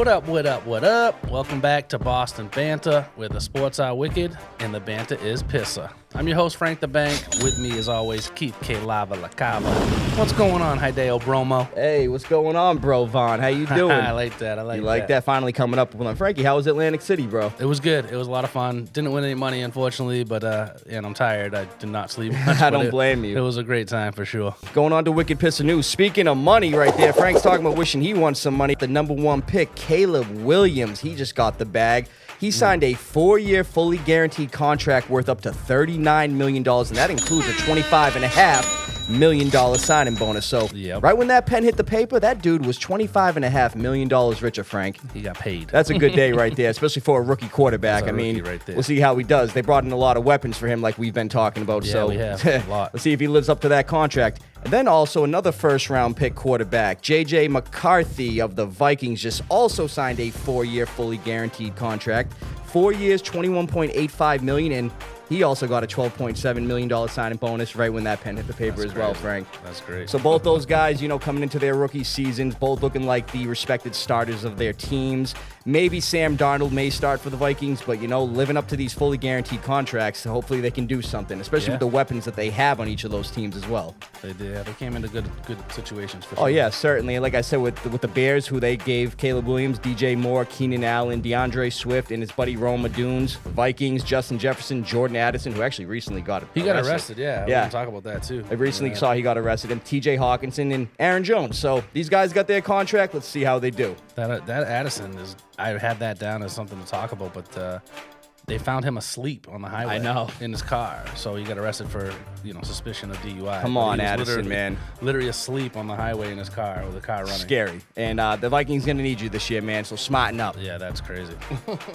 What up, what up, what up? Welcome back to Boston Banter, where the sports are wicked and the banter is Pissah. I'm your host, Frank the Bank. With me, as always, Keith LaCava. What's going on, Hideo Bromo? Hey, what's going on, bro, Vaughn? How you doing? I like that. You like that finally coming up with Frankie, how was Atlantic City, bro? It was good. It was a lot of fun. Didn't win any money, unfortunately, but and I'm tired. I did not sleep much. I don't blame you. It was a great time for sure. Going on to Wicked Pissah News. Speaking of money right there, Frank's talking about wishing he won some money. The number one pick, Caleb Williams, he just got the bag. He signed a 4-year, fully guaranteed contract worth up to $39 million, and that includes a $25.5 million signing bonus. So right when that pen hit the paper, that dude was $25.5 million richer, Frank. He got paid. That's a good day right there, especially for a rookie quarterback. We'll see how he does. They brought in a lot of weapons for him like we've been talking about. Yeah, we have a lot. Let's see if he lives up to that contract. And then also another first-round pick quarterback, J.J. McCarthy of the Vikings, just also signed a 4-year fully guaranteed contract. 4 years, $21.85 million, and he also got a $12.7 million signing bonus right when that pen hit the paper as well, Frank. That's great. So both those guys, coming into their rookie seasons, both looking like the respected starters of their teams. Maybe Sam Darnold may start for the Vikings, but, living up to these fully guaranteed contracts, hopefully they can do something, especially with the weapons that they have on each of those teams as well. They did. They came into good situations for sure. Oh, yeah, certainly. And like I said, with the Bears, who they gave Caleb Williams, DJ Moore, Keenan Allen, DeAndre Swift, and his buddy Rome Odunze. Vikings, Justin Jefferson, Jordan Addison, who actually recently got arrested. He got arrested, yeah. We're going to talk about that, too. I recently saw he got arrested. And TJ Hawkinson and Aaron Jones. So these guys got their contract. Let's see how they do. That Addison is, I had that down as something to talk about, but they found him asleep on the highway. I know. In his car. So he got arrested for, suspicion of DUI. Come on, Addison, man. Literally asleep on the highway in his car with the car running. Scary. And the Vikings going to need you this year, man, so smarten up. Yeah, that's crazy.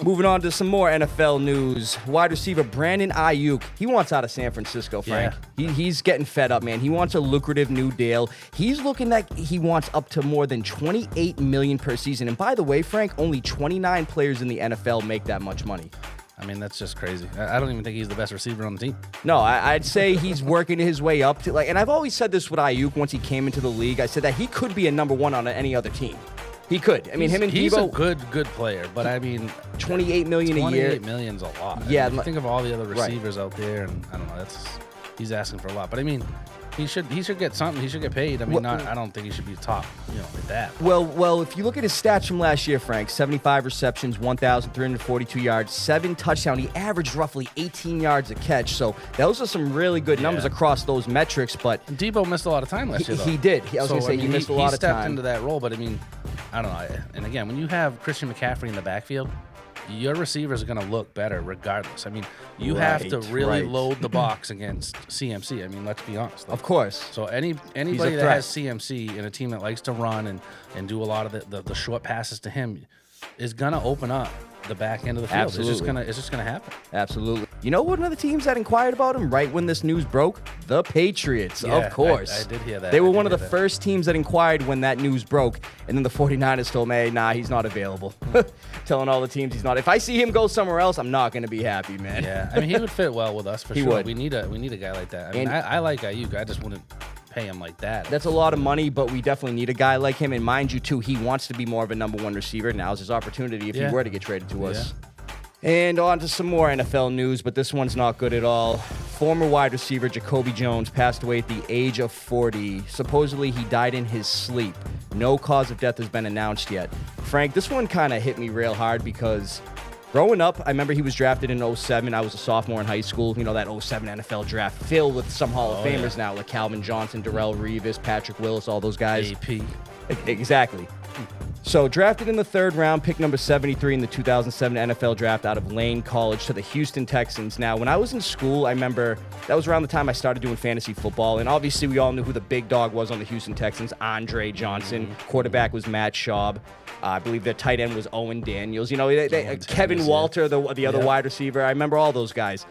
Moving on to some more NFL news. Wide receiver Brandon Ayuk, he wants out of San Francisco, Frank. Yeah. He's getting fed up, man. He wants a lucrative new deal. He's looking like he wants up to more than $28 million per season. And by the way, Frank, only 29 players in the NFL make that much money. I mean, that's just crazy. I don't even think he's the best receiver on the team. No, I'd say he's working his way up to and I've always said this with Ayuk once he came into the league. I said that he could be a number one on any other team. He could. I mean, him and he's Debo. He's a good player, but I mean, $28 million a year. $28 million's a lot. Yeah, I mean, think of all the other receivers out there, and I don't know. He's asking for a lot, but I mean. He should get something. He should get paid. I mean, I don't think he should be top, like that. Well, if you look at his stats from last year, Frank, 75 receptions, 1,342 yards, 7 touchdowns. He averaged roughly 18 yards a catch. So those are some really good numbers across those metrics. But Debo missed a lot of time last year, though. He did. I was going to say he missed a lot of time. He stepped into that role, but I mean, I don't know. And again, when you have Christian McCaffrey in the backfield, your receivers are going to look better regardless. I mean, you have to really load the box against CMC. I mean, let's be honest. Of course. So anybody that has CMC in a team that likes to run and do a lot of the short passes to him is going to open up the back end of the field. Absolutely. It's just gonna happen. Absolutely. You know one of the teams that inquired about him right when this news broke? The Patriots, of course. I did hear that. They were one of the first teams that inquired when that news broke, and then the 49ers told me, nah, he's not available. Telling all the teams he's not. If I see him go somewhere else, I'm not going to be happy, man. Yeah, I mean, he would fit well with us for sure. He would. We need a guy like that. I mean, I like Ayuk. I just wouldn't pay him like that. That's a lot of money, but we definitely need a guy like him. And mind you, too, he wants to be more of a number one receiver. Now's his opportunity if he were to get traded to us. And on to some more NFL news, but this one's not good at all. Former wide receiver Jacoby Jones passed away at the age of 40. Supposedly, he died in his sleep. No cause of death has been announced yet. Frank, this one kind of hit me real hard because growing up, I remember he was drafted in 07. I was a sophomore in high school. You know, that 07 NFL draft filled with some Hall of Famers now, like Calvin Johnson, Darrelle Revis, Patrick Willis, all those guys. AP. Exactly. So drafted in the 3rd round, pick number 73 in the 2007 NFL draft out of Lane College to the Houston Texans. Now, when I was in school, I remember that was around the time I started doing fantasy football. And obviously, we all knew who the big dog was on the Houston Texans, Andre Johnson. Quarterback was Matt Schaub. I believe their tight end was Owen Daniels. You know, Kevin Walter, the other wide receiver. I remember all those guys.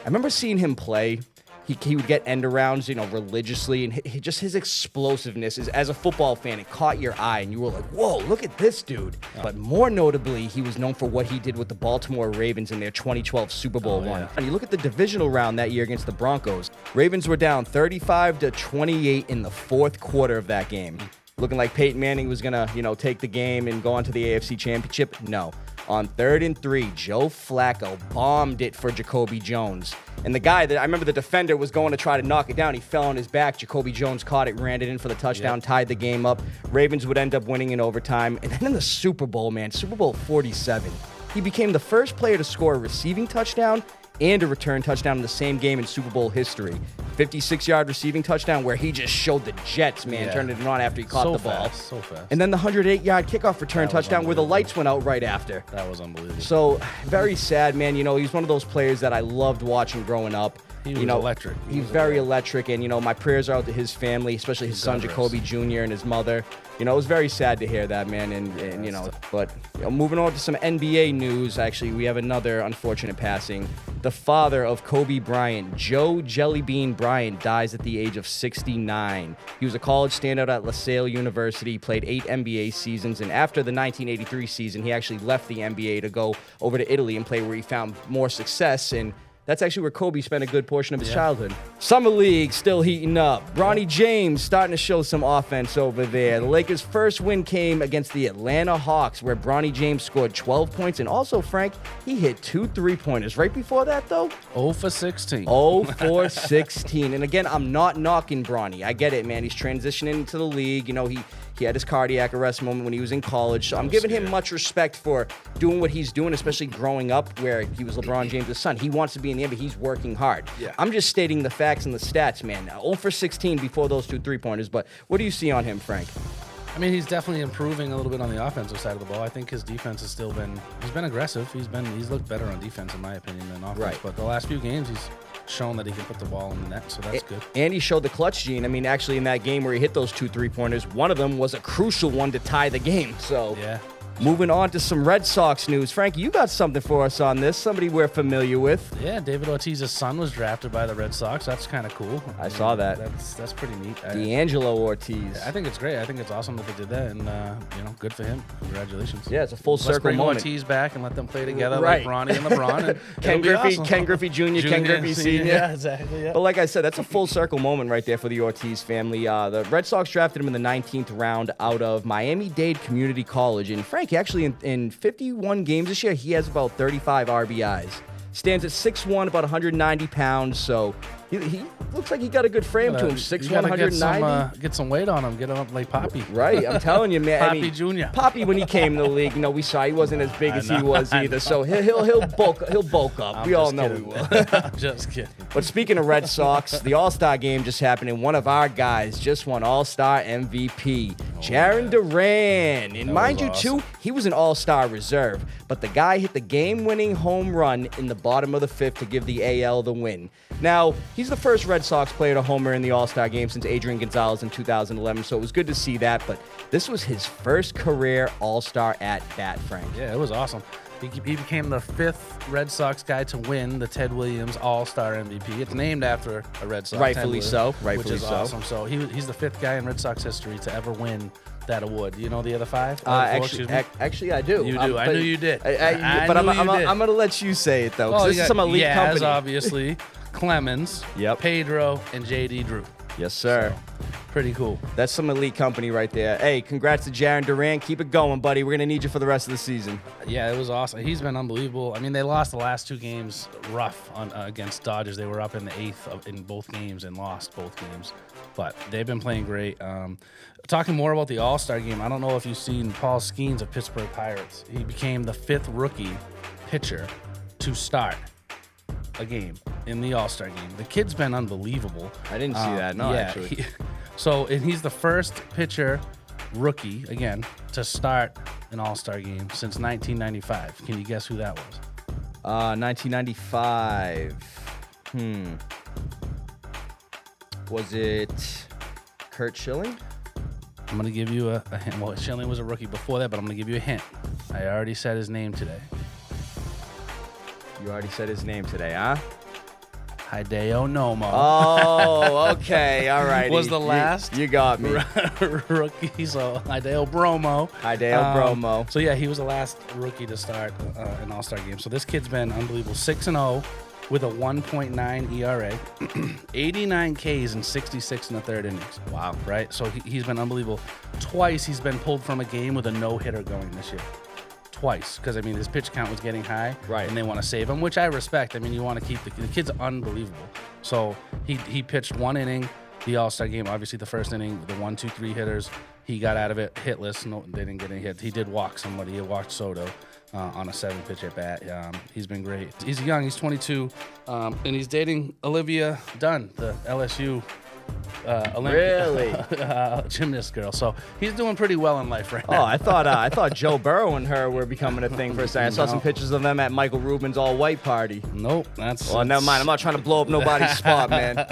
I remember seeing him play. He would get end arounds, religiously, and just his explosiveness is, as a football fan, it caught your eye, and you were like, whoa, look at this dude. But more notably, he was known for what he did with the Baltimore Ravens in their 2012 Super Bowl run. And you look at the divisional round that year against the Broncos. Ravens were down 35-28 in the 4th quarter of that game. looking like Peyton Manning was going to, take the game and go on to the AFC Championship? No. On 3rd and 3, Joe Flacco bombed it for Jacoby Jones. And the guy that I remember the defender was going to try to knock it down. He fell on his back. Jacoby Jones caught it, ran it in for the touchdown, tied the game up. Ravens would end up winning in overtime. And then in the Super Bowl, man, Super Bowl 47, he became the first player to score a receiving touchdown and a return touchdown in the same game in Super Bowl history. 56-yard receiving touchdown where he just showed the Jets, man, turned it on after he caught the ball. So fast. And then the 108-yard kickoff return touchdown where the lights went out right after. That was unbelievable. So, very sad, man. He's one of those players that I loved watching growing up. He was electric. He's very electric, and, my prayers are out to his family, especially his son, Jacoby Jr., and his mother. It was very sad to hear that, man, but moving on to some NBA news, actually, we have another unfortunate passing. The father of Kobe Bryant, Joe Jellybean Bryant, dies at the age of 69. He was a college standout at LaSalle University, played 8 NBA seasons, and after the 1983 season, he actually left the NBA to go over to Italy and play where he found more success, and that's actually where Kobe spent a good portion of his childhood. Summer League still heating up. Bronny James starting to show some offense over there. The Lakers' first win came against the Atlanta Hawks, where Bronny James scored 12 points. And also, Frank, he hit 2 3-pointers. Right before that, though? 0 for 16. 0 for 16. And again, I'm not knocking Bronny. I get it, man. He's transitioning into the league. He had his cardiac arrest moment when he was in college. So I'm giving him much respect for doing what he's doing, especially growing up where he was LeBron James' son. He wants to be in the NBA. He's working hard. Yeah. I'm just stating the facts and the stats, man. 0 for 16 before those 2 3-pointers. But what do you see on him, Frank? I mean, he's definitely improving a little bit on the offensive side of the ball. I think his defense has still been aggressive. He's looked better on defense, in my opinion, than offense. Right. But the last few games, he's shown that he can put the ball in the net, so that's good. And he showed the clutch gene. I mean, actually, in that game where he hit those 2 3-pointers, one of them was a crucial one to tie the game. So, moving on to some Red Sox news. Frank, you got something for us on this, somebody we're familiar with. Yeah, David Ortiz's son was drafted by the Red Sox. That's kind of cool. I saw that. That's pretty neat. D'Angelo Ortiz. I think it's great. I think it's awesome that they did that, and good for him. Congratulations. Yeah, it's a full Let's circle bring moment. Ortiz back and let them play together like Bronny and LeBron. And Ken Griffey Jr., Ken Griffey Sr. Yeah, exactly. Yeah. But like I said, that's a full circle moment right there for the Ortiz family. The Red Sox drafted him in the 19th round out of Miami-Dade Community College. And Frank, actually, in 51 games this year, he has about 35 RBIs. Stands at 6'1", about 190 pounds, so he looks like he got a good frame to him. 6'1", 190. Get some weight on him. Get him up like Poppy. Right, I'm telling you, man. Poppy Jr. Poppy, when he came to the league, we saw he wasn't as big as he was either. So he'll bulk up. We all know he will. I'm just kidding. But speaking of Red Sox, the All-Star game just happened, and one of our guys just won All-Star MVP, Jaron Duran. And mind you, too, he was an All-Star reserve, but the guy hit the game-winning home run in the bottom of the 5th to give the AL the win. Now, he's the first Red Sox player to homer in the All-Star game since Adrian Gonzalez in 2011, so it was good to see that, but this was his first career All-Star at-bat, Frank. Yeah, it was awesome. He became the 5th Red Sox guy to win the Ted Williams All-Star MVP. It's named after a Red Sox. Rightfully so. Which is awesome. So he's the 5th guy in Red Sox history to ever win that award. You know the other 5? Actually, I do. You do. I knew you did. But I'm going to let you say it, though, because this is some elite company. Obviously. Clemens, Pedro, and J.D. Drew. Yes, sir. So, pretty cool. That's some elite company right there. Hey, congrats to Jaron Duran. Keep it going, buddy. We're going to need you for the rest of the season. Yeah, it was awesome. He's been unbelievable. I mean, they lost the last 2 games rough against Dodgers. They were up in the 8th in both games and lost both games. But they've been playing great. Talking more about the All-Star game, I don't know if you've seen Paul Skeens of Pittsburgh Pirates. He became the 5th rookie pitcher to start a game in the All-Star game. The kid's been unbelievable. I didn't see that, actually. And he's the first pitcher, rookie, again, to start an All-Star game since 1995. Can you guess who that was? 1995. Was it Kurt Schilling? I'm going to give you a hint. Well, Schilling was a rookie before that, but I'm going to give you a hint. I already said his name today. You already said his name today, huh? Hideo Nomo. Oh, okay. All right. Was the last you got me. Rookie, so Hideo Bromo. Bromo. So, yeah, he was the last rookie to start an All-Star game. So this kid's been unbelievable. 6-0 with a 1.9 ERA, 89 Ks and 66 in the 3rd innings. Wow. Right? So he's been unbelievable. twice he's been pulled from a game with a no-hitter going this year. Twice, because I mean his pitch count was getting high, right? And they want to save him, which I respect. I mean, you want to keep the kid's unbelievable. So he pitched 1 inning, the All-Star game. Obviously, the first inning, the 1, 2, 3 hitters, he got out of it hitless. No, they didn't get any hits. He did walk somebody. He walked Soto on a 7-pitch at bat. He's been great. He's young. He's 22, and he's dating Olivia Dunn, the LSU. Really? Gymnast girl. So he's doing pretty well in life right now. Oh, I thought Joe Burrow and her were becoming a thing for a second. I saw some pictures of them at Michael Rubin's all-white party. Nope, Well, never mind. I'm not trying to blow up nobody's spot, man.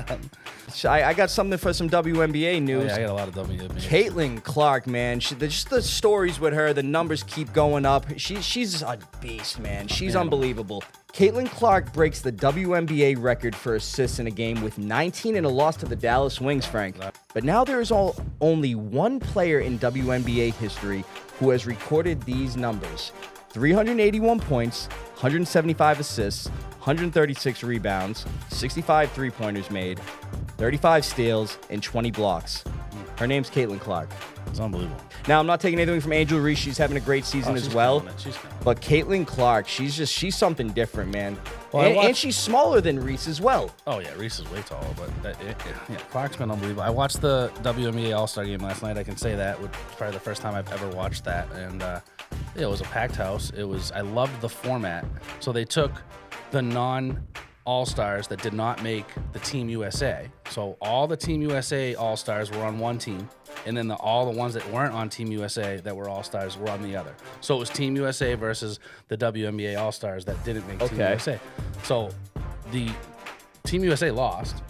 I got something for some WNBA news. Oh, yeah, I got a lot of WNBA. Caitlin Clark, man. Just the stories with her, the numbers keep going up. She's a beast, man. She's unbelievable. Caitlin Clark breaks the WNBA record for assists in a game with 19 in a loss to the Dallas Wings, Frank. But now there is only one player in WNBA history who has recorded these numbers. 381 points, 175 assists, 136 rebounds, 65 three-pointers made, 35 steals, and 20 blocks. Her name's Caitlin Clark. It's unbelievable. Now, I'm not taking anything from Angel Reese. She's having a great season as well. But Caitlin Clark, she's something different, man. Well, and she's smaller than Reese as well. Oh, yeah, Reese is way taller, but Clark's been unbelievable. I watched the WNBA All-Star game last night. I can say that. It was probably the first time I've ever watched that. And it was a packed house. I loved the format. So they took the non-All-Stars that did not make the Team USA. So all the Team USA All-Stars were on one team. And then all the ones that weren't on Team USA that were All-Stars were on the other. So it was Team USA versus the WNBA All-Stars that didn't make Team USA. So the Team USA lost.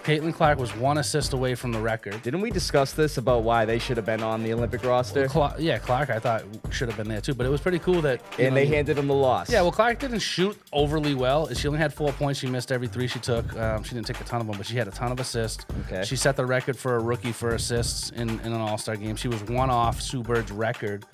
Caitlin Clark was 1 assist away from the record. Didn't we discuss this about why they should have been on the Olympic roster? Well, Clark I thought should have been there too, but it was pretty cool that... And they handed him the loss. Yeah, well, Clark didn't shoot overly well. She only had 4 points. She missed every 3 she took. She didn't take a ton of them, but she had a ton of assists. Okay. She set the record for a rookie for assists in an All-Star game. She was 1 off Sue Bird's record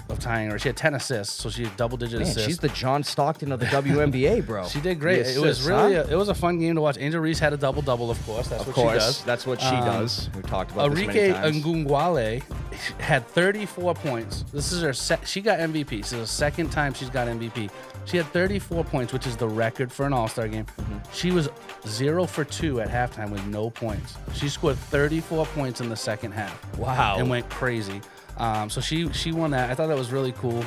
of tying her. She had 10 assists, so she had double-digit assists. She's the John Stockton of the WNBA, bro. She did great. It was really it was a fun game to watch. Angel Reese had a double-double, of course. That's what she does. That's what she does. We've talked about this many times. Ngungwale had 34 points. This is her she got MVP. This is the second time she's got MVP. She had 34 points, which is the record for an All-Star game. She was 0 for 2 at halftime with no points. She scored 34 points in the second half. Wow. And went crazy. So she won that. I thought that was really cool.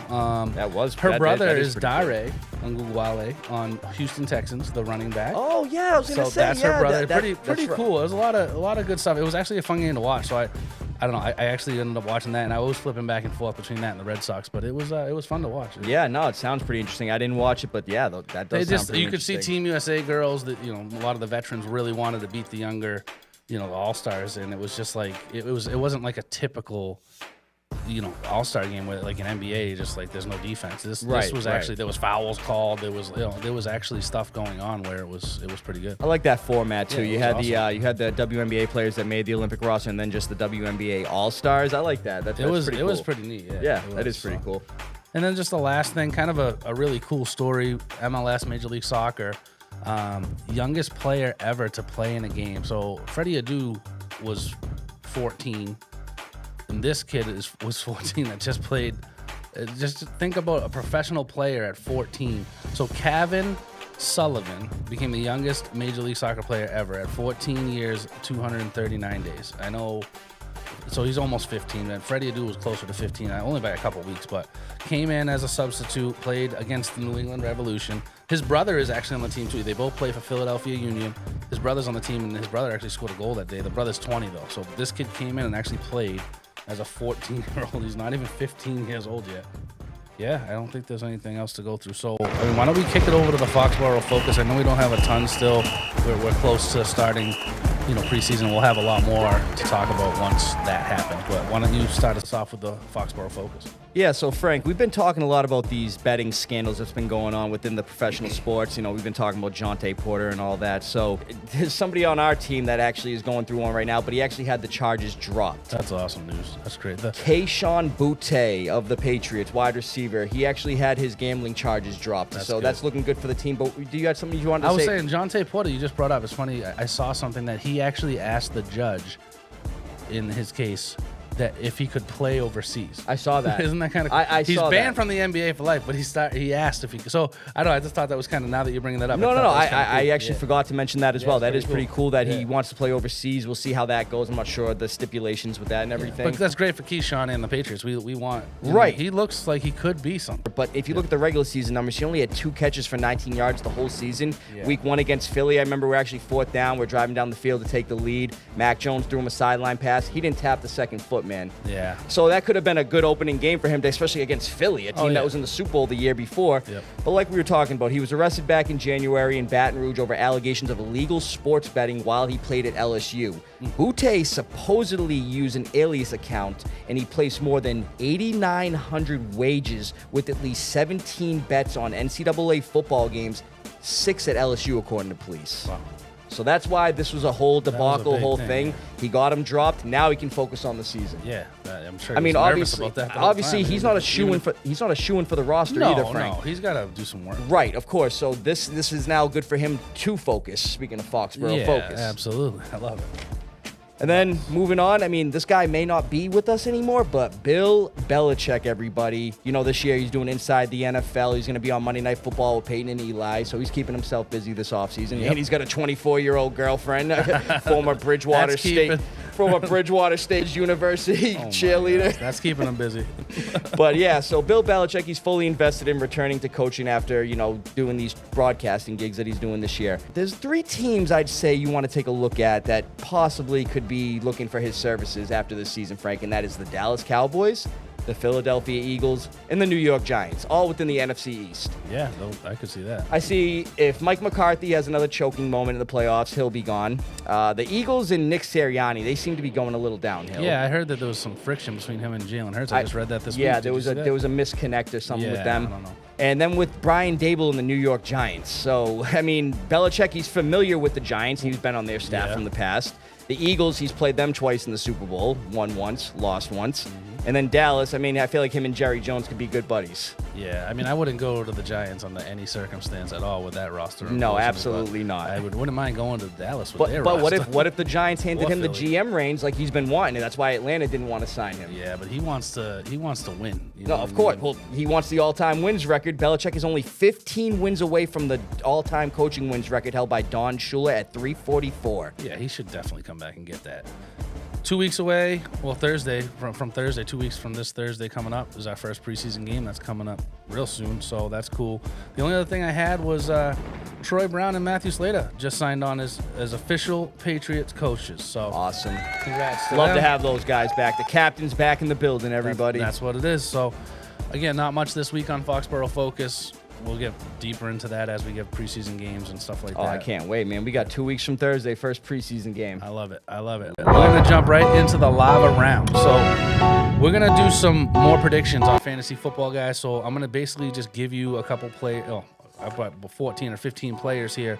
That was her brother is Dare Ngungwale on Houston Texans, the running back. Oh yeah, I was gonna say that's her brother. Pretty cool. It was a lot of good stuff. It was actually a fun game to watch. So I don't know. I actually ended up watching that, and I was flipping back and forth between that and the Red Sox. But it was fun to watch. Yeah, no, it sounds pretty interesting. I didn't watch it, but yeah, that does sound pretty you could see Team USA girls that a lot of the veterans really wanted to beat the younger, the All-Stars, and it was just like it wasn't like a typical All-Star game with like an NBA, just like there's no defense. This was actually there was fouls called. There was actually stuff going on where it was pretty good. I like that format too. Yeah, you had the WNBA players that made the Olympic roster, and then just the WNBA All-Stars. I like that. It was pretty neat. Yeah, that is pretty cool. And then just the last thing, kind of a really cool story. MLS, Major League Soccer, youngest player ever to play in a game. So Freddie Adu was 14. And this kid was 14 that just played. Just think about a professional player at 14. So Kevin Sullivan became the youngest Major League Soccer player ever at 14 years, 239 days. I know. So he's almost 15. And Freddie Adu was closer to 15, only by a couple weeks, but came in as a substitute, played against the New England Revolution. His brother is actually on the team too. They both play for Philadelphia Union. His brother's on the team, and his brother actually scored a goal that day. The brother's 20 though. So this kid came in and actually played as a 14-year-old. He's not even 15 years old yet. Yeah, I don't think there's anything else to go through. So, why don't we kick it over to the Foxboro Focus? I know we don't have a ton still. We're close to starting, preseason. We'll have a lot more to talk about once that happens. But why don't you start us off with the Foxboro Focus? Yeah, so Frank, we've been talking a lot about these betting scandals that's been going on within the professional sports. We've been talking about Jonte Porter and all that. So there's somebody on our team that actually is going through one right now, but he actually had the charges dropped. That's awesome news. That's great. Keyshawn Butte of the Patriots, wide receiver. He actually had his gambling charges dropped. That's looking good for the team. But do you have something you wanted to say? I was saying, Jonte Porter, you just brought up. It's funny. I saw something that he actually asked the judge in his case that if he could play overseas. I saw that. Isn't that kind of? He's saw banned that. from the NBA for life, but he asked if he could. So I don't know. I just thought that was kind of, now that you're bringing that up. No. I cool. actually forgot to mention that as well. That is pretty cool that he Yeah. wants to play overseas. We'll see how that goes. I'm not sure the stipulations with that and everything. But that's great for Keyshawn and the Patriots. We want Right. He looks like he could be something. But if you look at the regular season numbers, he only had 2 catches for 19 yards the whole season. Yeah. Week 1 against Philly, I remember we're actually 4th down. We're driving down the field to take the lead. Mac Jones threw him a sideline pass. He didn't tap the second foot, man. Yeah. So that could have been a good opening game for him, especially against Philly, a team that was in the Super Bowl the year before. Yep. But like we were talking about, he was arrested back in January in Baton Rouge over allegations of illegal sports betting while he played at LSU. Butte supposedly used an alias account, and he placed more than 8,900 wagers with at least 17 bets on NCAA football games, 6 at LSU, according to police. Wow. So that's why this was a whole debacle, big whole thing, thing. yeah. He got him dropped. Now he can focus on the season. Yeah, I'm sure. I mean, he was nervous obviously, about that the whole time. he's not a shoe-in for the roster No, either, Frank. no, he's got to do some work. Right, of course. So this is now good for him to focus. Speaking of Foxboro, Yeah, focus. absolutely. I love it. And then moving on, I mean, this guy may not be with us anymore, but Bill Belichick, everybody. You know, this year he's doing Inside the NFL. He's going to be on Monday Night Football with Peyton and Eli, so he's keeping himself busy this offseason. Yep. And he's got a 24-year-old girlfriend, former Bridgewater State University cheerleader. That's keeping him busy. But yeah, so Bill Belichick, he's fully invested in returning to coaching after, doing these broadcasting gigs that he's doing this year. There's 3 teams I'd say you want to take a look at that possibly could be looking for his services after this season, Frank, and that is the Dallas Cowboys, the Philadelphia Eagles, and the New York Giants, all within the NFC East. Yeah, I could see that. I see if Mike McCarthy has another choking moment in the playoffs, he'll be gone. The Eagles and Nick Sirianni, they seem to be going a little downhill. Yeah, I heard that there was some friction between him and Jalen Hurts. I just read that this week. Yeah, Did there was a misconnect or something with them. I don't know. And then with Brian Dable and the New York Giants. So, I mean, Belichick, he's familiar with the Giants. He's been on their staff from the past. The Eagles, he's played them twice in the Super Bowl. Won once, lost once. And then Dallas, I mean, I feel like him and Jerry Jones could be good buddies. Yeah, I mean, I wouldn't go to the Giants under any circumstance at all with that roster. No, absolutely not. I wouldn't mind going to Dallas with their But roster. what if the Giants handed Or him the Philly. GM reins like he's been wanting? And that's why Atlanta didn't want to sign him. Yeah, but he wants to win. You No, know of what I course. mean? Well, he wants the all-time wins record. Belichick is only 15 wins away from the all-time coaching wins record held by Don Shula at 344. Yeah, he should definitely come back and get that. 2 weeks away, well, Thursday, from Thursday, 2 weeks from this Thursday coming up is our first preseason game. That's coming up real soon, so that's cool. The only other thing I had was Troy Brown and Matthew Slater just signed on as official Patriots coaches. So Awesome. congrats to Love them. to have those guys back. The captain's back in the building, everybody. That's what it is. So, again, not much this week on Foxboro Focus. We'll get deeper into that as we get preseason games and stuff like that. I can't wait, man. We got 2 weeks from Thursday, first preseason game. I love it. I love it. We're going to jump right into the lava round. So we're going to do some more predictions on fantasy football, guys. So I'm going to basically just give you a couple I've got 14 or 15 players here,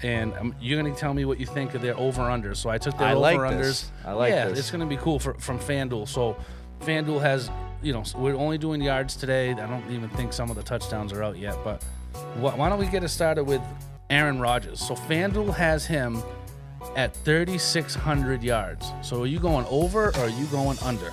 and you're going to tell me what you think of their over-unders. So I took their over-unders. I like yeah, this. it's going to be cool from FanDuel. So FanDuel has, we're only doing yards today. I don't even think some of the touchdowns are out yet, but why don't we get it started with Aaron Rodgers? So FanDuel has him at 3,600 yards. So are you going over or are you going under?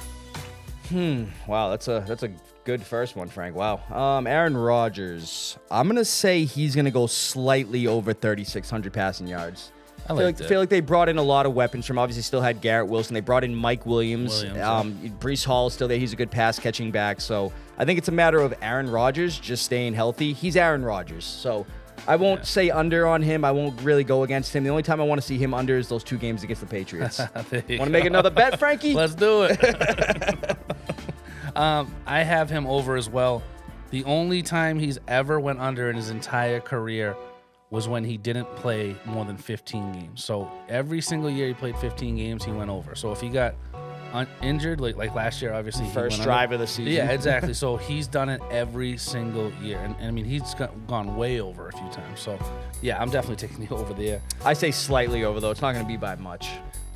Wow, that's a good first one, Frank. Wow. Aaron Rodgers. I'm going to say he's going to go slightly over 3,600 passing yards. I feel like they brought in a lot of weapons from. Obviously, still had Garrett Wilson. They brought in Mike Williams. Breece Hall is still there. He's a good pass catching back. So I think it's a matter of Aaron Rodgers just staying healthy. He's Aaron Rodgers. So I won't say under on him. I won't really go against him. The only time I want to see him under is those 2 games against the Patriots. Want to make another bet, Frankie? Let's do it. I have him over as well. The only time he's ever went under in his entire career was when he didn't play more than 15 games. So every single year he played 15 games, he went over. So if he got injured, like last year, obviously. First drive of the season. Yeah, exactly. So he's done it every single year. And I mean, he's gone way over a few times. So, yeah, I'm definitely taking the over there. I say slightly over, though. It's not going to be by much.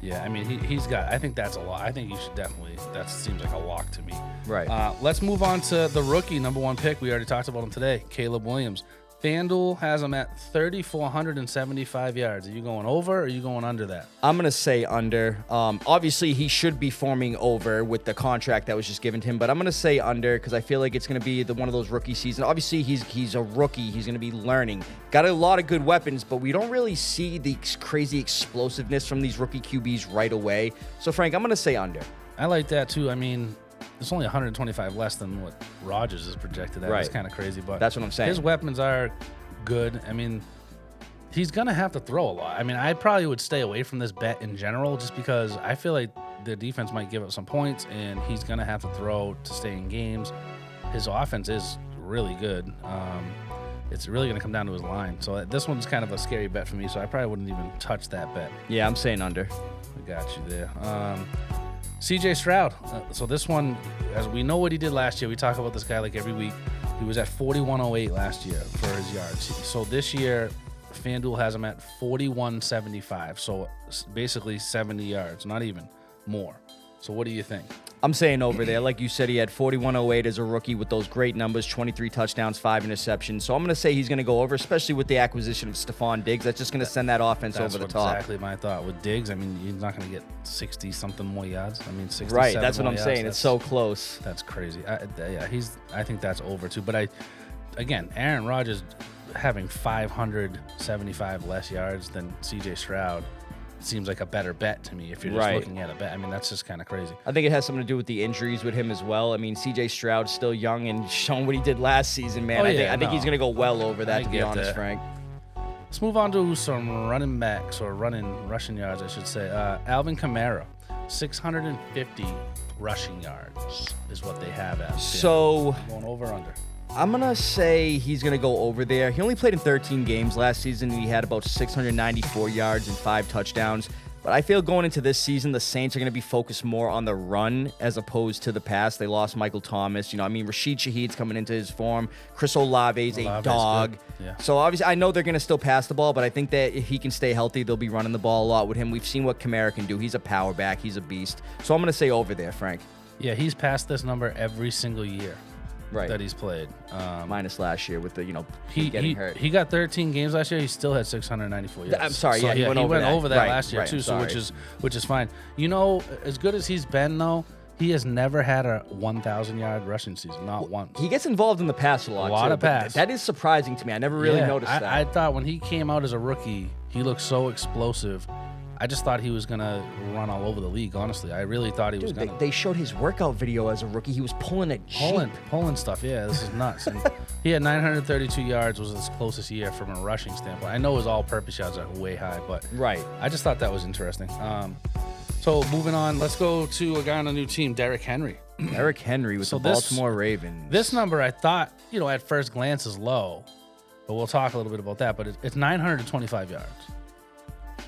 Yeah, I mean, he's got, I think that's a lot. I think you should definitely, that seems like a lock to me. Right. Let's move on to the rookie, number 1 pick. We already talked about him today, Caleb Williams. FanDuel has him at 3,475 yards. Are you going over or are you going under that? I'm going to say under. Obviously, he should be forming over with the contract that was just given to him, but I'm going to say under because I feel like it's going to be one of those rookie seasons. Obviously, he's a rookie. He's going to be learning. Got a lot of good weapons, but we don't really see the crazy explosiveness from these rookie QBs right away. So, Frank, I'm going to say under. I like that, too. I mean, it's only 125 less than what Rodgers is projected at. Right. It's kind of crazy, but that's what I'm saying. His weapons are good. I mean, he's going to have to throw a lot. I mean, I probably would stay away from this bet in general just because I feel like the defense might give up some points, and he's going to have to throw to stay in games. His offense is really good. It's really going to come down to his line. So this one's kind of a scary bet for me, so I probably wouldn't even touch that bet. Yeah, I'm saying under. I got you there. CJ Stroud. So this one, as we know what he did last year, we talk about this guy like every week. He was at 4,108 last year for his yards. So this year, FanDuel has him at 4,175. So basically 70 yards, not even more. So what do you think? I'm saying over there. Like you said, he had 4,108 as a rookie with those great numbers, 23 touchdowns, 5 interceptions. So I'm going to say he's going to go over, especially with the acquisition of Stephon Diggs. That's just going to send that offense over the top. That's exactly my thought. With Diggs, I mean, he's not going to get 60-something more yards. I mean, 67 right, that's what I'm yards. saying. It's so close. That's crazy. I think that's over, too. But again, Aaron Rodgers having 575 less yards than C.J. Stroud seems like a better bet to me if you're just looking at a bet. I mean, that's just kind of crazy. I think it has something to do with the injuries with him as well. I mean, C.J. Stroud's still young and showing what he did last season, man. I think he's going to go well over that, to be honest, Frank. Let's move on to some running backs or rushing yards, I should say. Alvin Kamara, 650 rushing yards is what they have at. So going over under. I'm going to say he's going to go over there. He only played in 13 games last season, and he had about 694 yards and 5 touchdowns. But I feel going into this season, the Saints are going to be focused more on the run as opposed to the pass. They lost Michael Thomas. Rashid Shaheed's coming into his form. Chris Olave's a dog. Yeah. So obviously, I know they're going to still pass the ball, but I think that if he can stay healthy, they'll be running the ball a lot with him. We've seen what Kamara can do. He's a power back. He's a beast. So I'm going to say over there, Frank. Yeah, he's passed this number every single year. That he's played. Minus last year with the, getting hurt. He got 13 games last year. He still had 694 yards. I'm sorry. So, he went over that last year too. So which is fine. As good as he's been though, he has never had a 1,000-yard rushing season. Not once. He gets involved in the pass a lot. A lot too, of pass. That is surprising to me. I never really noticed that. I thought when he came out as a rookie, he looked so explosive. I just thought he was going to run all over the league, honestly. I really thought he was going to. They showed his workout video as a rookie. He was pulling a Jeep. Pulling stuff. Yeah, this is nuts. And he had 932 yards, was his closest year from a rushing standpoint. I know his all-purpose yards are way high, but I just thought that was interesting. So moving on, let's go to a guy on a new team, Derrick Henry. Derrick Henry with the Baltimore Ravens. This number I thought, at first glance is low, but we'll talk a little bit about that. But it's 925 yards.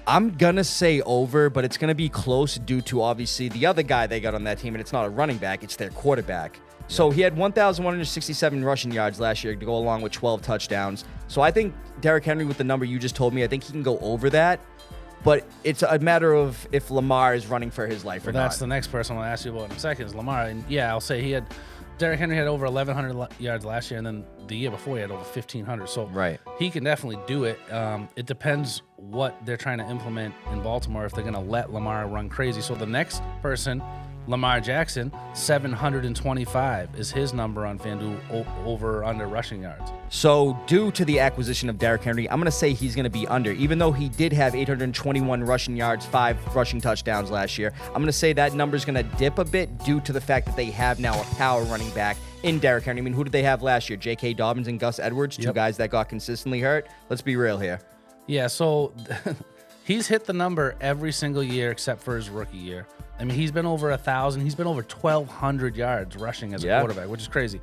I'm going to say over, but it's going to be close due to, obviously, the other guy they got on that team, and it's not a running back, it's their quarterback. Yeah. So he had 1,167 rushing yards last year to go along with 12 touchdowns. So I think Derrick Henry, with the number you just told me, I think he can go over that. But it's a matter of if Lamar is running for his life or not. That's the next person I'll ask you about in a second is Lamar. And yeah, I'll say Derrick Henry had over 1,100 yards last year, and then the year before he had over 1,500. So he can definitely do it. It depends what they're trying to implement in Baltimore if they're going to let Lamar run crazy. So the next person, Lamar Jackson, 725 is his number on FanDuel over or under rushing yards. So due to the acquisition of Derrick Henry, I'm going to say he's going to be under, even though he did have 821 rushing yards, 5 rushing touchdowns last year. I'm going to say that number is going to dip a bit due to the fact that they have now a power running back in Derrick Henry. I mean, who did they have last year? J.K. Dobbins and Gus Edwards, two guys that got consistently hurt. Let's be real here. Yeah, so he's hit the number every single year except for his rookie year. I mean, he's been over 1,000. He's been over 1,200 yards rushing as a quarterback, which is crazy.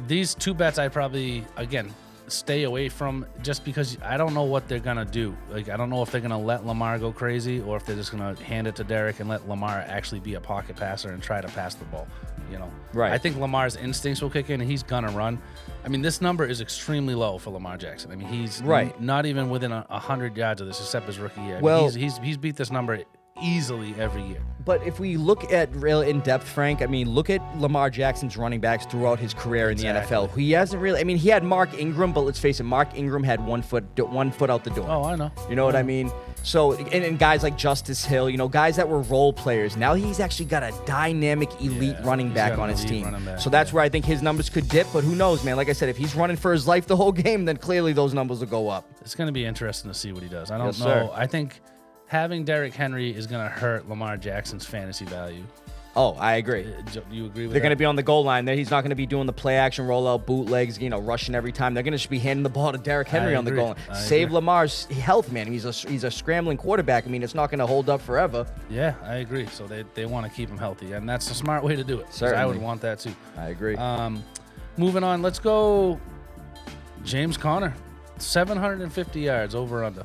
These two bets I probably, again, stay away from just because I don't know what they're going to do. Like, I don't know if they're going to let Lamar go crazy or if they're just going to hand it to Derrick and let Lamar actually be a pocket passer and try to pass the ball. I think Lamar's instincts will kick in and he's going to run. I mean, this number is extremely low for Lamar Jackson. I mean, he's not even within 100 yards of this except his rookie year. I mean, he's beat this number easily every year. But if we look at real in-depth, Frank, I mean, look at Lamar Jackson's running backs throughout his career in the NFL. He hasn't really, I mean, he had Mark Ingram, but let's face it, Mark Ingram had one foot out the door. Oh, I know. You know what I mean? So, and guys like Justice Hill, you know, guys that were role players. Now he's actually got a dynamic elite running back on his team. So that's where I think his numbers could dip, but who knows, man? Like I said, if he's running for his life the whole game, then clearly those numbers will go up. It's going to be interesting to see what he does. I don't know. Sir. I think having Derrick Henry is going to hurt Lamar Jackson's fantasy value. Oh, I agree. Do you agree with They're that? going to be on the goal line. He's not going to be doing the play action rollout bootlegs, you know, rushing every time. They're going to just be handing the ball to Derrick Henry on the goal line. Save Lamar's health, man. He's a scrambling quarterback. I mean, it's not going to hold up forever. Yeah, I agree. So they want to keep him healthy, and that's a smart way to do it. Certainly. I would want that too. I agree. Moving on, let's go James Conner. 750 yards over under.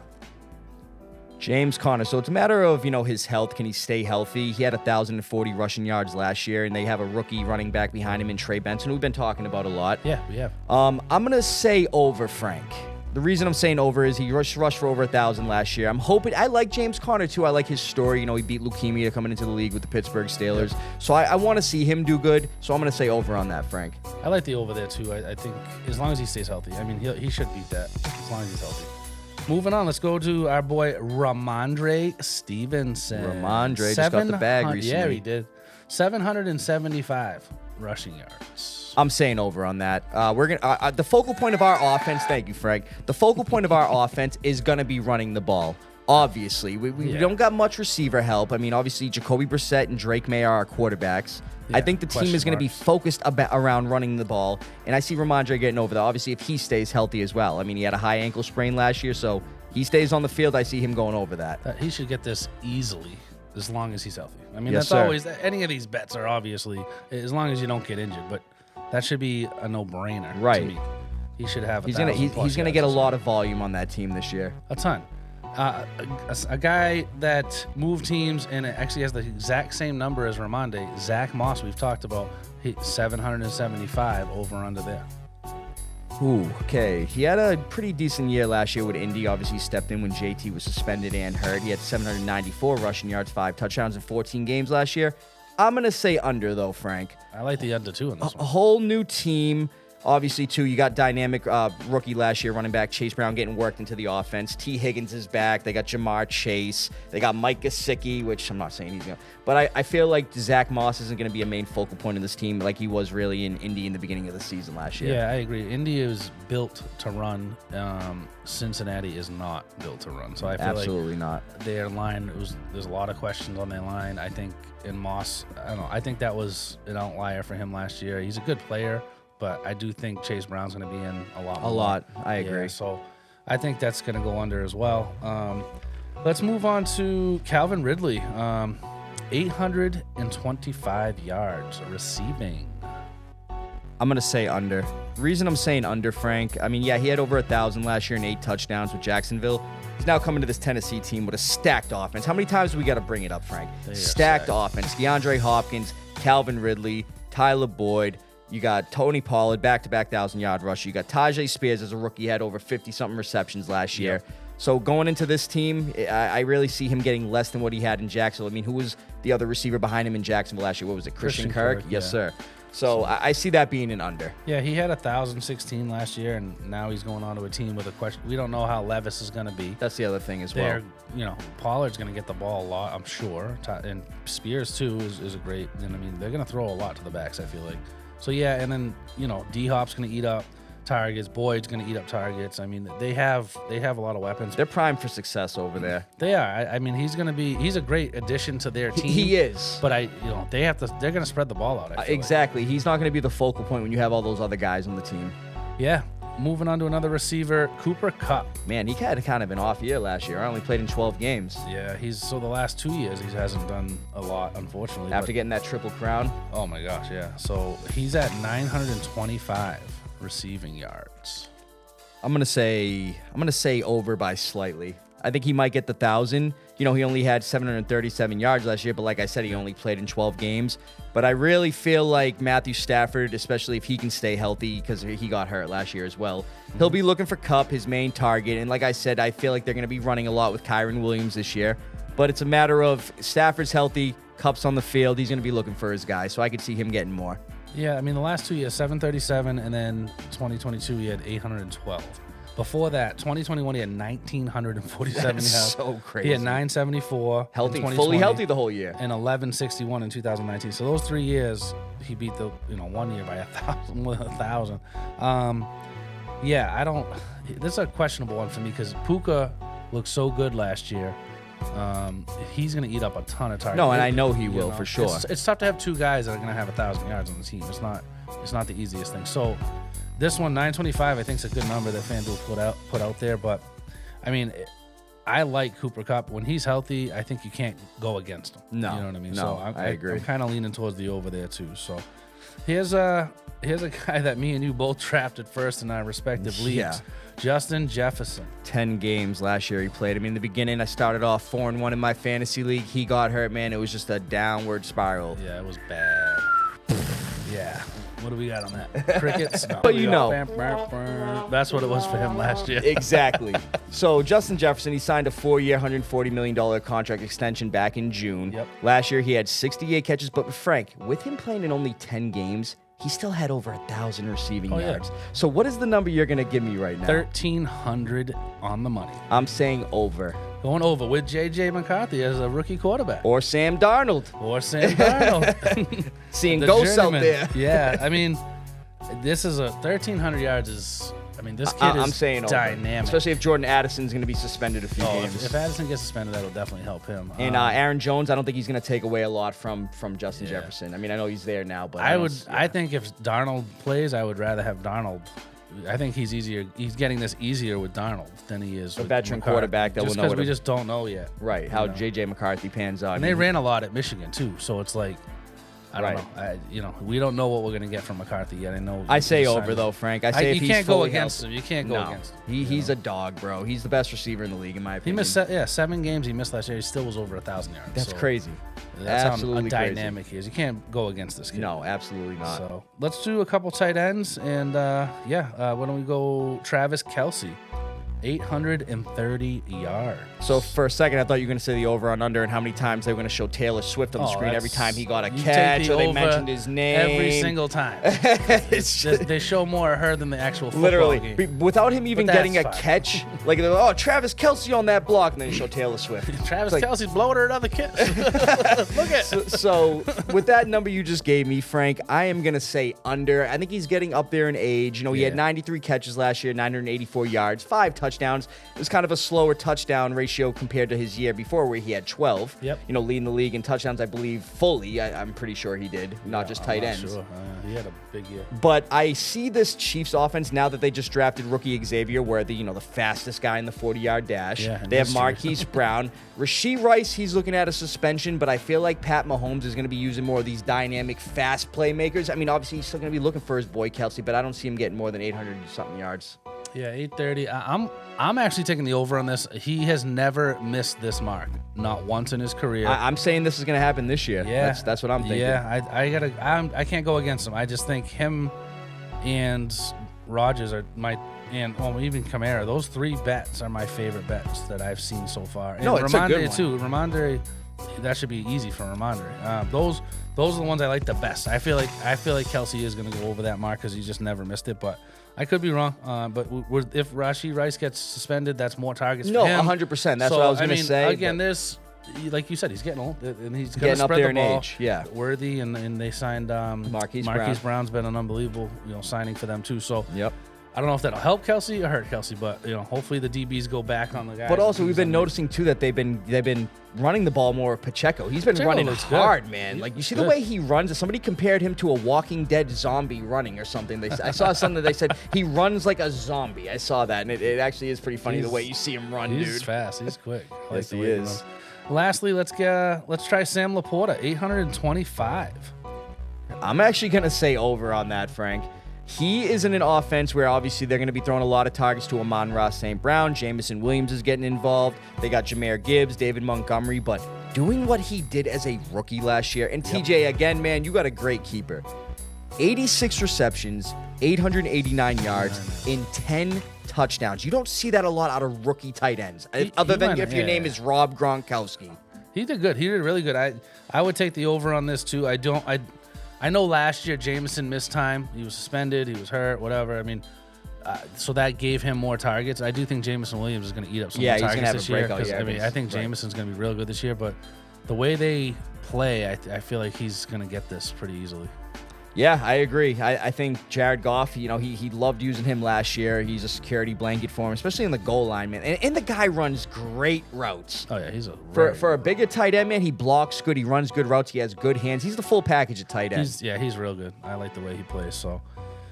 James Conner. So it's a matter of, you know, his health. Can he stay healthy? He had 1,040 rushing yards last year, and they have a rookie running back behind him in Trey Benson, who we've been talking about a lot. Yeah, we have. I'm going to say over, Frank. The reason I'm saying over is he rushed for over 1,000 last year. I'm hoping, I like James Conner too. I like his story. You know, he beat leukemia coming into the league with the Pittsburgh Steelers. Yep. So I want to see him do good. So I'm going to say over on that, Frank. I like the over there too. I think as long as he stays healthy. I mean, he should beat that as long as he's healthy. Moving on, let's go to our boy Ramondre Stevenson. Ramondre just got the bag recently. Yeah, he did. 775 rushing yards. I'm saying over on that. We're gonna the focal point of our offense. Thank you, Frank. The focal point of our offense is gonna be running the ball. Obviously, we don't got much receiver help. I mean, obviously, Jacoby Brissett and Drake May are our quarterbacks. Yeah, I think the team is going to be focused around running the ball, and I see Ramondre getting over that. Obviously, if he stays healthy as well. I mean, he had a high ankle sprain last year, so he stays on the field. I see him going over that. He should get this easily as long as he's healthy. I mean, Yes, that's sir. always any of these bets are obviously as long as you don't get injured, but that should be a no-brainer to me. He should have. He's gonna get a lot of volume on that team this year. A ton. A guy that moved teams and actually has the exact same number as Ramondre, Zach Moss, we've talked about, 775 over under there. Ooh, okay. He had a pretty decent year last year with Indy. Obviously, he stepped in when JT was suspended and hurt. He had 794 rushing yards, 5 touchdowns in 14 games last year. I'm going to say under, though, Frank. I like the under, too, in this A one. whole new team. Obviously, too, you got dynamic rookie last year, running back Chase Brown getting worked into the offense. T. Higgins is back. They got Jamar Chase. They got Mike Gesicki, which I'm not saying he's going to. But I feel like Zach Moss isn't going to be a main focal point of this team like he was really in Indy in the beginning of the season last year. Yeah, I agree. Indy is built to run. Cincinnati is not built to run. So I feel Absolutely not. Their line, there's a lot of questions on their line. I think in Moss, I don't know. I think that was an outlier for him last year. He's a good player. But I do think Chase Brown's going to be in a lot more. A lot. I agree. Yeah, so I think that's going to go under as well. Let's move on to Calvin Ridley. 825 yards receiving. I'm going to say under. The reason I'm saying under, Frank, I mean, yeah, he had over 1,000 last year and 8 touchdowns with Jacksonville. He's now coming to this Tennessee team with a stacked offense. How many times do we got to bring it up, Frank? Stacked offense. DeAndre Hopkins, Calvin Ridley, Tyler Boyd. You got Tony Pollard, back-to-back 1,000-yard rusher. You got Tajay Spears as a rookie, had over 50-something receptions last year. Yep. So going into this team, I really see him getting less than what he had in Jacksonville. I mean, who was the other receiver behind him in Jacksonville last year? What was it, Christian Kirk? Yes, sir. So I see that being an under. Yeah, he had 1,016 last year, and now he's going on to a team with a question. We don't know how Levis is going to be. That's the other thing as well. Pollard's going to get the ball a lot, I'm sure. And Spears, too, is a great. And I mean, they're going to throw a lot to the backs, I feel like. So, yeah, and then, D-Hop's going to eat up targets. Boyd's going to eat up targets. I mean, they have a lot of weapons. They're primed for success over there. They are. I mean, he's a great addition to their team. He is. But they're going to spread the ball out. Exactly. He's not going to be the focal point when you have all those other guys on the team. Yeah. Moving on to another receiver, Cooper Kupp. Man, he had kind of an off year last year. I only played in 12 games. Yeah, the last 2 years he hasn't done a lot, unfortunately. After getting that triple crown. Oh my gosh, yeah. So he's at 925 receiving yards. I'm gonna say over by slightly. I think he might get the 1,000. He only had 737 yards last year, but like I said, he only played in 12 games. But I really feel like Matthew Stafford, especially if he can stay healthy, because he got hurt last year as well, he'll be looking for Kupp, his main target. And like I said, I feel like they're going to be running a lot with Kyron Williams this year. But it's a matter of Stafford's healthy, Kupp's on the field. He's going to be looking for his guy, so I could see him getting more. Yeah, I mean, the last 2 years, 737, and then 2022, he had 812. Before that, 2021, he had 1,947 That's yards. so crazy. He had 974. Healthy, fully healthy the whole year. And 1161 in 2019. So those 3 years, he beat the 1 year by 1,000. Yeah, I don't. This is a questionable one for me because Puka looked so good last year. He's going to eat up a ton of targets. No, and I know he will for sure. It's tough to have two guys that are going to have 1,000 yards on the team. It's not the easiest thing. So this one, 925, I think is a good number that FanDuel put out there. But I mean, I like Cooper Kupp when he's healthy. I think you can't go against him. No, you know what I mean. No, so I agree. I'm kind of leaning towards the over there too. So here's a guy that me and you both drafted first in our respective leagues. Yeah. Justin Jefferson. 10 games last year he played. I mean, in the beginning, I started off 4-1 in my fantasy league. He got hurt, man. It was just a downward spiral. Yeah, it was bad. Yeah. What do we got on that? Crickets? No. But you know. That's what it was for him last year. Exactly. So Justin Jefferson, he signed a 4-year, $140 million contract extension back in June. Yep. Last year, he had 68 catches. But Frank, with him playing in only 10 games, he still had over 1,000 receiving yards. Yeah. So what is the number you're going to give me right now? 1,300 on the money. I'm saying over. Going over with J.J. McCarthy as a rookie quarterback. Or Sam Darnold. Or Sam Darnold. Seeing The ghosts out journeyman. there. Yeah, I mean, this is 1,300 yards is, I mean, this kid is I'm saying over. dynamic. Especially if Jordan Addison's going to be suspended a few games. If Addison gets suspended, that'll definitely help him. And Aaron Jones, I don't think he's going to take away a lot from Justin Yeah. Jefferson. I mean, I know he's there now, but I think if Darnold plays, I would rather have Darnold. I think he's easier. He's getting this easier with Darnold than he is a with veteran McCarthy. quarterback that just will know because what we just don't know yet. Right, how J.J. McCarthy pans out. And they ran a lot at Michigan too, so it's like, I don't Right. know. We don't know what we're gonna get from McCarthy yet. I say over though, Frank. I say if you he's can't go fully against healthy. him. You can't go No, against him. he's a dog, bro. He's the best receiver in the league, in my He opinion. missed 7 games. He missed last year. He still was over 1,000 yards. That's so crazy. That's Absolutely how crazy. dynamic he is. You can't go against this kid. No, absolutely not. So let's do a couple tight ends, and why don't we go Travis Kelce, 830 yards. So for a second, I thought you were going to say the over on under and how many times they were going to show Taylor Swift on the screen every time he got a you catch take the or they over mentioned his name. every single time. They show more of her than the actual football Literally, game. without him even But getting a that's fine. catch, like, they're like, oh, Travis Kelce on that block, and then you show Taylor Swift. Travis It's like- Kelce's blowing her another kiss. Look at So with that number you just gave me, Frank, I am going to say under. I think he's getting up there in age. He had Yeah. 93 catches last year, 984 yards, 5 touchdowns. It was kind of a slower touchdown ratio compared to his year before where he had 12. Yep. Leading the league in touchdowns, I believe, fully. I'm pretty sure he did, not just tight I'm not ends. Sure. He had a big year. But I see this Chiefs offense now that they just drafted rookie Xavier, where the fastest guy in the 40-yard dash. Yeah, in they have history. Marquise Brown. Rasheed Rice, he's looking at a suspension, but I feel like Pat Mahomes is going to be using more of these dynamic, fast playmakers. I mean, obviously, he's still going to be looking for his boy Kelce, but I don't see him getting more than 800-something yards. Yeah, 830. I'm actually taking the over on this. He has never missed this mark, not once in his career. I'm saying this is going to happen this year. Yeah, That's what I'm thinking. Yeah, I can't go against him. I just think him and Rodgers are even Kamara. Those 3 bets are my favorite bets that I've seen so far. And No, it's a good one. too. Ramondre, that should be easy for Ramondre. Those are the ones I like the best. I feel like Kelce is going to go over that mark because he just never missed it, but. I could be wrong, but if Rasheed Rice gets suspended, that's more targets No, for him. 100%. That's what I was going to say. Again, like you said, he's getting old, and he's going Getting to up spread there the in ball. age, yeah. Worthy, and they signed Marquise Brown's been an unbelievable signing for them too. So Yep. I don't know if that'll help Kelce or hurt Kelce, but hopefully the DBs go back on the guys. But also, we've been noticing too that they've been running the ball more with Pacheco. He's been Pacheco running looks good. hard, man. He's Like, you see the good. way he runs. Somebody compared him to a Walking Dead zombie running or something. I saw something they said he runs like a zombie. I saw that, and it actually is pretty funny the way you see him run, He's dude. fast. He's quick. I like Yes, the he way is. runs. Lastly, let's try Sam Laporta, 825. I'm actually gonna say over on that, Frank. He is in an offense where obviously they're going to be throwing a lot of targets to Amon-Ra St. Brown. Jamison Williams is getting involved. They got Jahmyr Gibbs, David Montgomery. But doing what he did as a rookie last year, and TJ, again, man, you got a great keeper. 86 receptions, 889 yards, in 10 touchdowns. You don't see that a lot out of rookie tight ends, other than if your name is Rob Gronkowski. He did good. He did really good. I would take the over on this too. I know last year Jameson missed time. He was suspended. He was hurt. Whatever. I mean, so that gave him more targets. I do think Jameson Williams is going to eat up some more targets this year. I think Jameson's going to be real good this year. But the way they play, I feel like he's going to get this pretty easily. Yeah, I agree. I think Jared Goff, he loved using him last year. He's a security blanket for him, especially in the goal line, man. And the guy runs great routes. Oh, yeah, he's for a bigger tight end, man, he blocks good. He runs good routes. He has good hands. He's the full package at tight end. He's real good. I like the way he plays. So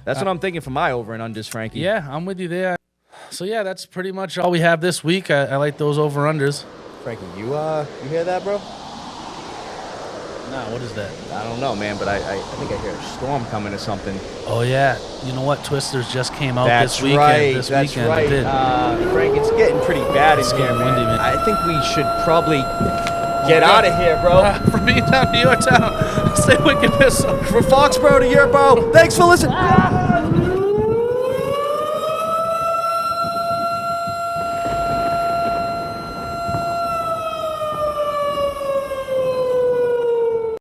that's what I'm thinking for my over and unders, Frankie. Yeah, I'm with you there. So, yeah, that's pretty much all we have this week. I like those over-unders. Frankie, you hear that, bro? Nah, what is that? I don't know, man, but I think I hear a storm coming or something. Oh, yeah. You know what? Twisters just came out this weekend. That's right. Frank, it's getting pretty bad in here, man. Windy, man. I think we should probably get out of here, bro. From being down to your town, stay wicked, Pissah. From Foxboro to your bow. Thanks for listening.